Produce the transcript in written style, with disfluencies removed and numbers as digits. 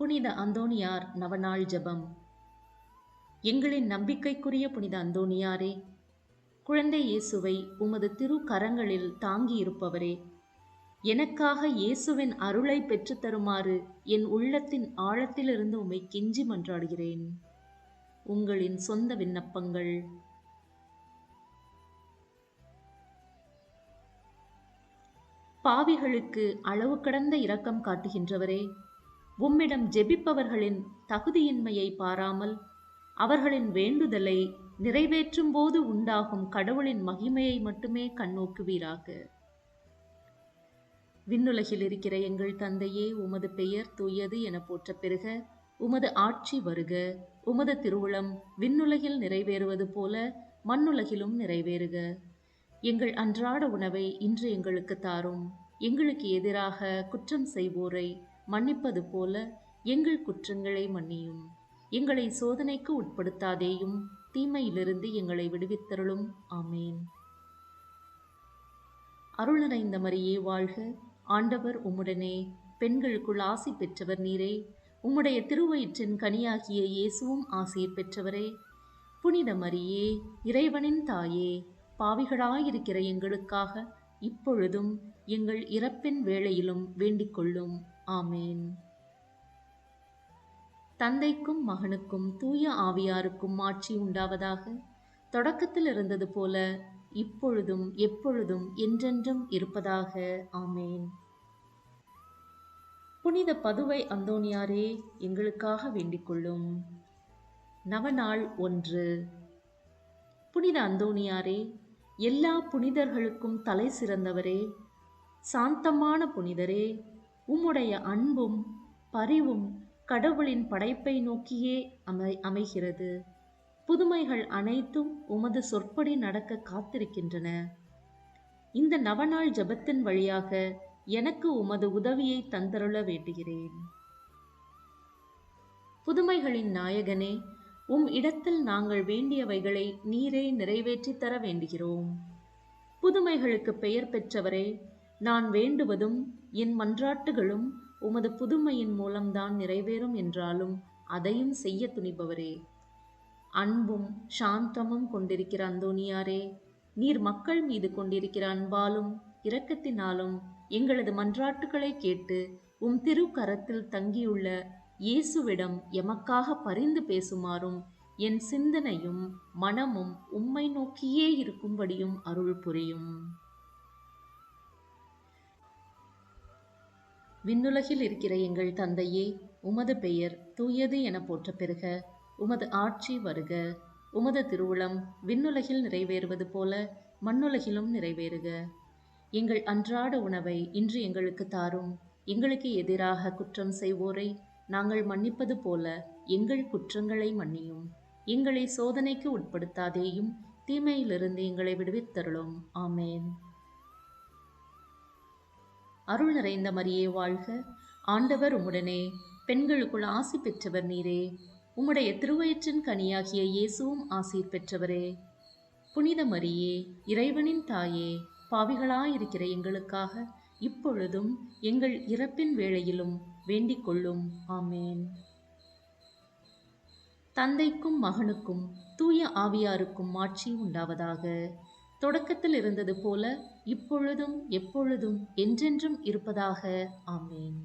புனித அந்தோணியார் நவநாள் ஜெபம். எங்களின் நம்பிக்கைக்குரிய புனித அந்தோணியாரே, குழந்தை இயேசுவை உமது திரு கரங்களில் தாங்கியிருப்பவரே, எனக்காக இயேசுவின் அருளை பெற்றுத்தருமாறு என் உள்ளத்தின் ஆழத்திலிருந்து உம்மை கெஞ்சி மன்றாடுகிறேன். உங்களின் சொந்த விண்ணப்பங்கள். பாவிகளுக்கு அளவு கடந்த இரக்கம் காட்டுகின்றவரே, உம்மிடம் ஜெபிப்பவர்களின் தகுதியின்மையை பாராமல் அவர்களின் வேண்டுதலை நிறைவேற்றும் போது உண்டாகும் கடவுளின் மகிமையை மட்டுமே கண்ணோக்குவீராக. விண்ணுலகில் இருக்கிற எங்கள் தந்தையே, உமது பெயர் தூயது என போற்ற பெறுக. உமது ஆட்சி வருக. உமது திருவுளம் விண்ணுலகில் நிறைவேறுவது போல மண்ணுலகிலும் நிறைவேறுக. எங்கள் அன்றாட உணவை இன்று எங்களுக்கு தாரும். எங்களுக்கு எதிராக குற்றம் செய்வோரை மன்னிப்பது போல எங்கள் குற்றங்களை மன்னியும். எங்களை சோதனைக்கு உட்படுத்தாதேயும், தீமையிலிருந்து எங்களை விடுவித்தருளும். ஆமேன். அருள் நிறைந்த மரியே வாழ்க. ஆண்டவர் உம்முடனே, பெண்களுக்குள் ஆசி பெற்றவர் நீரே. உம்முடைய திருவயிற்றின் கனியாகிய இயேசுவும் ஆசீர் பெற்றவரே. புனித மரியே, இறைவனின் தாயே, பாவிகளாயிருக்கிற எங்களுக்காக இப்பொழுதும் எங்கள் இறப்பின் வேளையிலும் வேண்டிக் கொள்ளும். ஆமேன். தந்தைக்கும் மகனுக்கும் தூய ஆவியாருக்கும் ஆட்சி உண்டாவதாக. தொடக்கத்தில் இருந்தது போல இப்பொழுதும் எப்பொழுதும் என்றென்றும் இருப்பதாக. ஆமேன். புனித பதுவை அந்தோணியாரே, எங்களுக்காக வேண்டிக் கொள்ளும். நவநாள் 1. புனித அந்தோணியாரே, எல்லா புனிதர்களுக்கும் தலை சிறந்தவரே, சாந்தமான புனிதரே, உம்முடைய அன்பும் பரிவும் கடவுளின் படைப்பை நோக்கியே அமைகிறது. புதுமைகள் அனைத்தும் உமது சொற்படி நடக்க காத்திருக்கின்றன. இந்த நவநாள் ஜெபத்தின் வழியாக எனக்கு உமது உதவியை தந்தருள வேண்டுகிறேன். புதுமைகளின் நாயகனே, உம் இடத்தில் நாங்கள் வேண்டியவைகளை நீரே நிறைவேற்றி தர வேண்டுகிறோம். புதுமைகளுக்கு பெயர் பெற்றவரே, நான் வேண்டுவதும் என் மன்றாட்டுகளும் உமது புதுமையின் மூலம்தான் நிறைவேறும் என்றாலும் அதையும் செய்ய துணிபவரே. அன்பும் சாந்தமும் கொண்டிருக்கிற அந்தோணியாரே, நீர் மக்கள் மீது கொண்டிருக்கிற அன்பாலும் இரக்கத்தினாலும் எங்களது மன்றாட்டுகளை கேட்டு உம் திருக்கரத்தில் தங்கியுள்ள இயேசுவிடம் எமக்காக பரிந்து பேசுமாறும் என் சிந்தனையும் மனமும் உம்மை நோக்கியே இருக்கும்படியும் அருள் புரியும். விண்ணுலகில் இருக்கிற எங்கள் தந்தையே, உமது பெயர் தூயது என போற்ற பெறுக. உமது ஆட்சி வருக. உமது திருவுளம் விண்ணுலகில் நிறைவேறுவது போல மண்ணுலகிலும் நிறைவேறுக. எங்கள் அன்றாட உணவை இன்று எங்களுக்கு தாரும். எங்களுக்கு எதிராக குற்றம் செய்வோரை நாங்கள் மன்னிப்பது போல எங்கள் குற்றங்களை மன்னியும். எங்களை சோதனைக்கு உட்படுத்தாதேயும், தீமையிலிருந்து எங்களை விடுவித்தருளும். ஆமேன். அருள் நிறைந்த மரியே வாழ்க. ஆண்டவர் உம்முடனே, பெண்களுக்குள் ஆசி பெற்றவர் நீரே. உம்முடைய திருவயிற்றின் கனியாகிய இயேசுவும் ஆசீர் பெற்றவரே. புனித மரியே, இறைவனின் தாயே, பாவிகளாயிருக்கிற எங்களுக்காக இப்பொழுதும் எங்கள் இறப்பின் வேளையிலும் வேண்டிக் கொள்ளும். ஆமேன். தந்தைக்கும் மகனுக்கும் தூய ஆவியாருக்கும் ஆட்சி உண்டாவதாக. தொடக்கத்தில் இருந்தது போல இப்பொழுதும் எப்பொழுதும் என்றென்றும் இருப்பதாக. ஆமேன்.